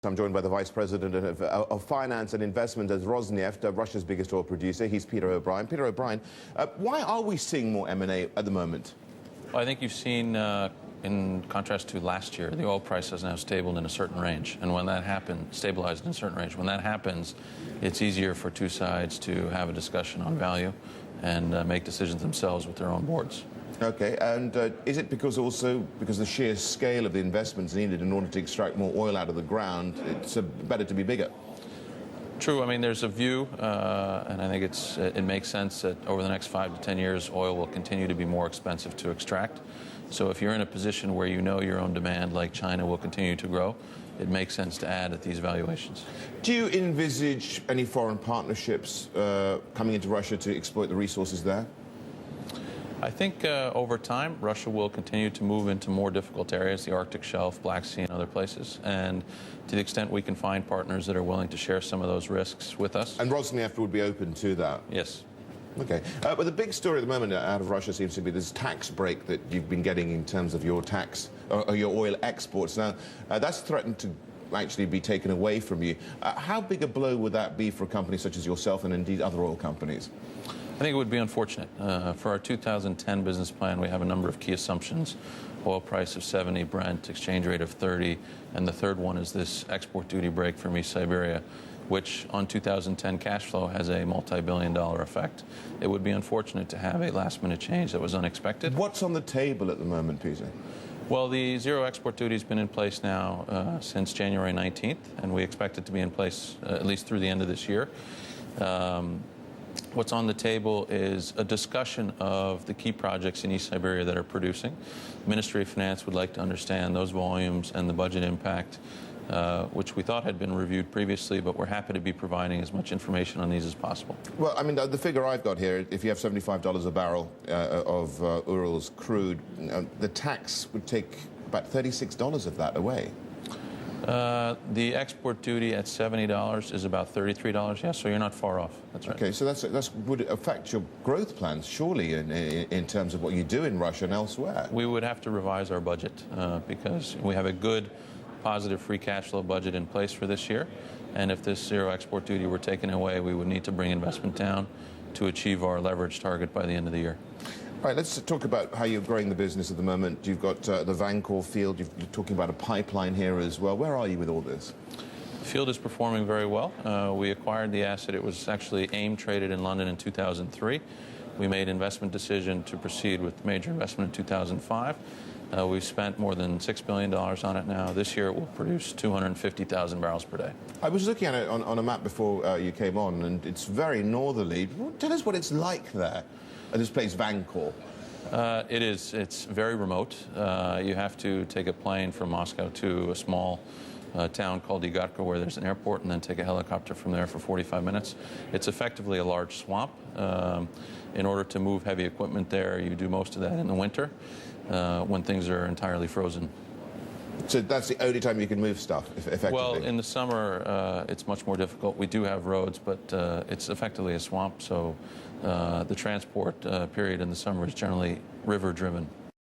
I'm joined by the Vice President of Finance and Investment at Rosneft, Russia's biggest oil producer. He's Peter O'Brien. Peter O'Brien, why are we seeing more M&A at the moment? Well, I think you've seen, in contrast to last year, the oil price is now stable in a certain range. And when that happens, stabilized in a certain range, when that happens, it's easier for two sides to have a discussion on value and make decisions themselves with their own boards. Okay, and is it because the sheer scale of the investments needed in order to extract more oil out of the ground, it's better to be bigger? True. I mean, there's a view, and I think it makes sense that over the next 5 to 10 years, oil will continue to be more expensive to extract. So if you're in a position where you know your own demand, like China, will continue to grow, it makes sense to add at these valuations. Do you envisage any foreign partnerships coming into Russia to exploit the resources there? I think over time, Russia will continue to move into more difficult areas, the Arctic Shelf, Black Sea, and other places. And to the extent we can find partners that are willing to share some of those risks with us. And Rosneft would be open to that? Yes. Okay. But the big story at the moment out of Russia seems to be this tax break that you've been getting in terms of your tax, or your oil exports. Now, that's threatened to actually be taken away from you. How big a blow would that be for a company such as yourself and indeed other oil companies? I think it would be unfortunate. For our 2010 business plan, we have a number of key assumptions. Oil price of 70, Brent, exchange rate of 30, and the third one is this export duty break from East Siberia, which on 2010 cash flow has a multi-billion-dollar effect. It would be unfortunate to have a last-minute change that was unexpected. What's on the table at the moment, Peter? Well, the zero export duty has been in place now since January 19th, and we expect it to be in place at least through the end of this year. What's on the table is a discussion of the key projects in East Siberia that are producing. The Ministry of Finance would like to understand those volumes and the budget impact, which we thought had been reviewed previously, but we're happy to be providing as much information on these as possible. Well, I mean, the figure I've got here, if you have $75 a barrel of Urals crude, the tax would take about $36 of that away. The export duty at $70 is about $33, yes, so you're not far off. That's right. Okay, so that would affect your growth plans, surely, in terms of what you do in Russia and elsewhere. We would have to revise our budget because we have a good, positive free cash flow budget in place for this year, and if this zero export duty were taken away, we would need to bring investment down to achieve our leverage target by the end of the year. All right, let's talk about how you're growing the business at the moment. You've got the Vankor field. You're talking about a pipeline here as well. Where are you with all this? The field is performing very well. We acquired the asset. It was actually AIM traded in London in 2003. We made investment decision to proceed with major investment in 2005. We've spent more than $6 billion on it now. This year it will produce 250,000 barrels per day. I was looking at it on a map before you came on, and it's very northerly. Tell us what it's like there. This place, Vankor. It is. It's very remote. You have to take a plane from Moscow to a small town called Igarka, where there's an airport, and then take a helicopter from there for 45 minutes. It's effectively a large swamp. In order to move heavy equipment there, you do most of that in the winter when things are entirely frozen. So that's the only time you can move stuff, effectively? Well, in the summer, it's much more difficult. We do have roads, but it's effectively a swamp, so the transport period in the summer is generally river-driven.